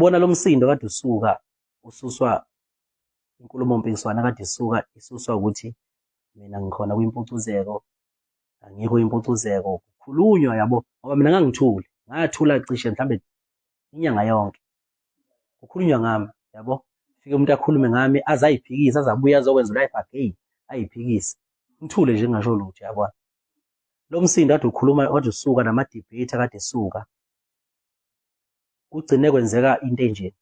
uyabona lo msindo kade ususwa inkulumo mpikiswano kade isuswa ukuthi mina ngikhona kwimpucuzeko, angikho impucuzeko, kukhulunywa yabo, ngoba mina ngangithule, ngathula cishe mhlambe inyanga yonke, kukhulunywa ngami, yabo, fike umuntu akhulume ngami, aze ayiphikise, aze abuye azokwenza u-life again, ayiphikise, ngithule nje ngingasho lutho, yabona. Lo msindo kade ukhuluma, kade usuka nama-debate kade esuka, kugcine kwenzeka into enje,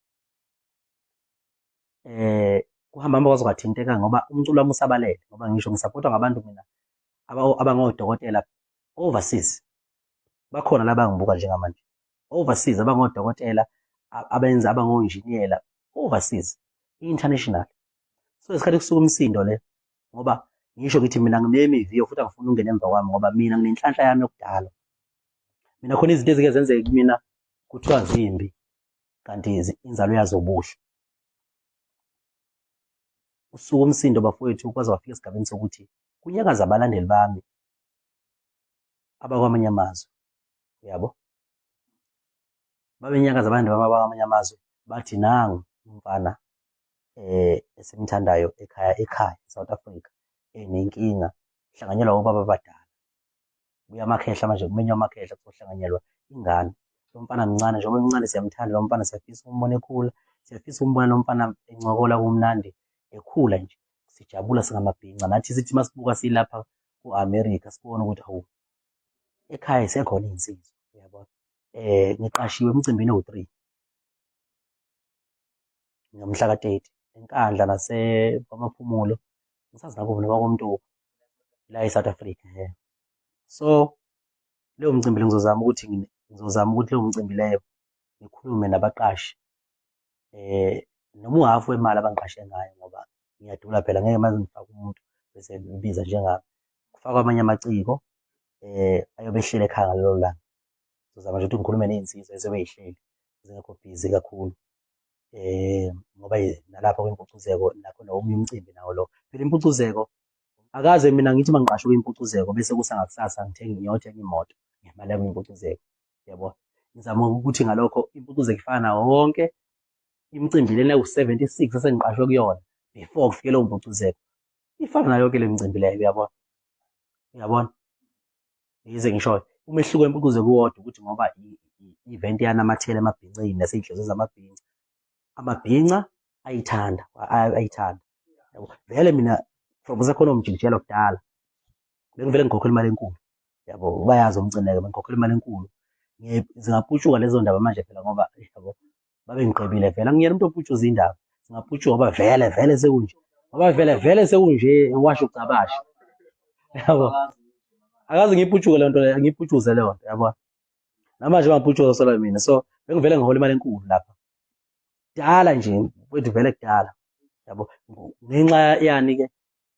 kuhamba kwaze kwathinteka ngoba umculo wami usabalele, ngoba ngisho ngisapotwa ngabantu mina abangodokotela overseas, bakhona la bangibuka njengamanje, overseas, abangodokotela abenza, abango-enjiniyela overseas, international. So isikhathi kusuka umsindo le, ngoba ngisho ngithi mina nginemiviyo futhi angifuni ungena emva kwami, ngoba mina nginenhlanhla yami yokudala. Mina khona izinto ezike zenzeke kumina kuthiwa zimbi, kanti inzalo yazo ubuhle. Usuka umsindo bafowethu kwaze wafika esigabeni sokuthi kunyakaza abalandeli bami abakwamanye amazwe, yabo, babenyakaza abalandeli bami abakwamanye amazwe, bathi nangu umfana esimthandayo ekhaya South Africa nenkinga, hlanganyelwa obaba abadala, buya amakhehla manje, kumenywa amakhehla kuzohlanganyelwa ingane. Lo mfana mncane, njengoba emncane siyamthanda lo mfana, siyafisa umbone ekhula, siyafisa umbona lo mfana encokola kumnandi, ekhula nje, sijabula singamabhinca, nathi sithi masibuka silapha ku-America sibone ukuthi hawu, ekhaya sekhona iy'nsizwa, uyabona. Ngiqashiwe emcimbini ewu-3 ngomhla ka-30 eNkandla nasemaphumulo, ngisazi nakubo noma komntu la e-South Africa. So leyo mcimbi le ngizozama ukuthi leyo mcimbi leyo ngikhulume nabaqashi, noma uhafu wemali abangiqashe ngayo, ngoba ngiyadula phela, ngeke manje ngifake umuntu bese ngibiza njengami, kufakwa amanye amaciko ayobe ehlele ekhaya ngalelo langa. Ngizozama nje ukuthi ngikhulume ney'nsizwa ezobe y'hleli zingekho busy kakhulu, ngoba nalapho kwimpucuzeko nakho omunye umcimbi nawo lo. Phela impucuzeko, akaze mina ngithi mangiqashwe kwimpucuzeko bese kusangakusasa ngiyothenga imoto ngemali yami impucuzeko, yabo. Ngizama ukuthi ngalokho impucuzeko ifana nawo wonke imicimbi lena ewu-76 esengiqashwe kuyona before kufike leyo mpucuzeko, ifana nayo yonke le micimbi leyo, uyabona, yize ngishoyo umehluko wempucuzeko uwodwa ukuthi ngoba i-event yanamathela emabhincini nasey'nhliziyweni zamabhinca, amabhinca ayithanda, vele mina from usekhona umjikijelo kudala bengivele ngikhokhela imali enkulu, yabo, bayazi umcineke, bengikhokhela imali enkulu. Zingaputshuka lezo ndaba manje phela ngoba, yabo, babe ngiqebile vele, angiyena umuntu oputshuza indaba, zingaputshuka ngoba vele sekunje, ngoba vele sekunje, washo ucabashe, yabo. Akaze ngiyiputshuke leyo nto leyo, ngiyiputshuze leyo nto, yabo, namanje bangiputshuza sola mina. So bengivele ngihola imali enkulu lapha kudala nje mfowethu, vele kudala, yabo, ngenxa yani-ke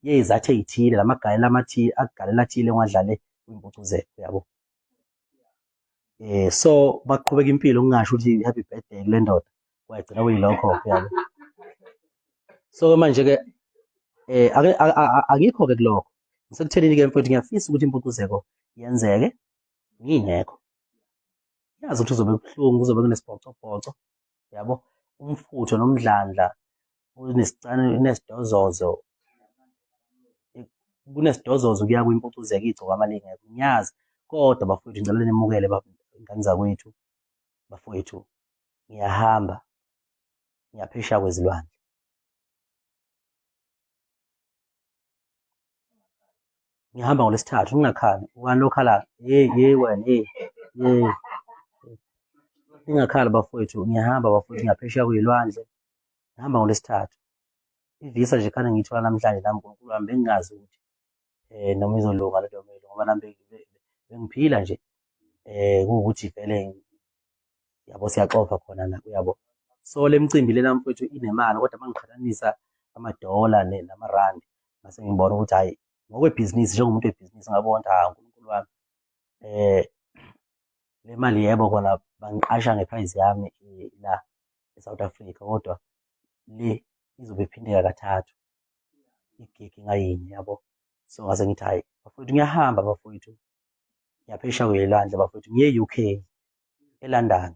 yey'zathu ey'thile, agalela athile engiwadlale kwimpucuzeko, yabo. So baqhubeka impilo ngingasho ukuthi happy birthday kule ndoda, kwagcina kuyilokho-ke, yabo. So manje-ke angikho-ke kulokho, ngisekuthenini-ke mfowethu, ngiyafisa ukuthi impucuzeko yenzeke ngingekho, yazi ukuthi kuzobe kubuhlungu, kuzobe kunesibhocobhoco, yabo, umfutho nomdlandla, kunesidozozo kuya kwimpucuzeko, igcoka amalingekho, ngiyazi, kodwa bafowethu ngicela nemukele ingane zakwethu, bafowethu, ngiyahamba ngiyaphesheya kwezilwandle. Ngihamba ngoLwesithathu, ningakhali, ubani lo okhalayo? Wena, ningakhali bafowethu, ngiyahamba bafowethu, ngiyaphesheya kwey'lwandle, ngihamba ngoLwesithathu. Ivisa nje khane ngiyithola namhlanje nami, uNkulunkulu wami, bengingazi ukuthi noma izolunga le nto ngoba nami bengiphila nje kuwukuthi vele, yabo, siyaxoxa khona la, uyabo. So le micimbi lena mfowethu inemali, kodwa uma ngiqhathanisa amadola namarandi, ngase ngibona ukuthi hhayi, ngokwebhizinisi, njengomuntu webhizinisi ngabona ukuthi uNkulunkulu wami, le mali yebo kona bangiqasha nge-price yami la e-South Africa, kodwa le izobe iphindeka kathathu igigi ngayinye, yabo. So ngase ngithi hhayi bafowethu, ngiyahamba bafowethu, ngiyaphesheya kwey'lwandle bafowethu, ngiye e-UK, eLondon,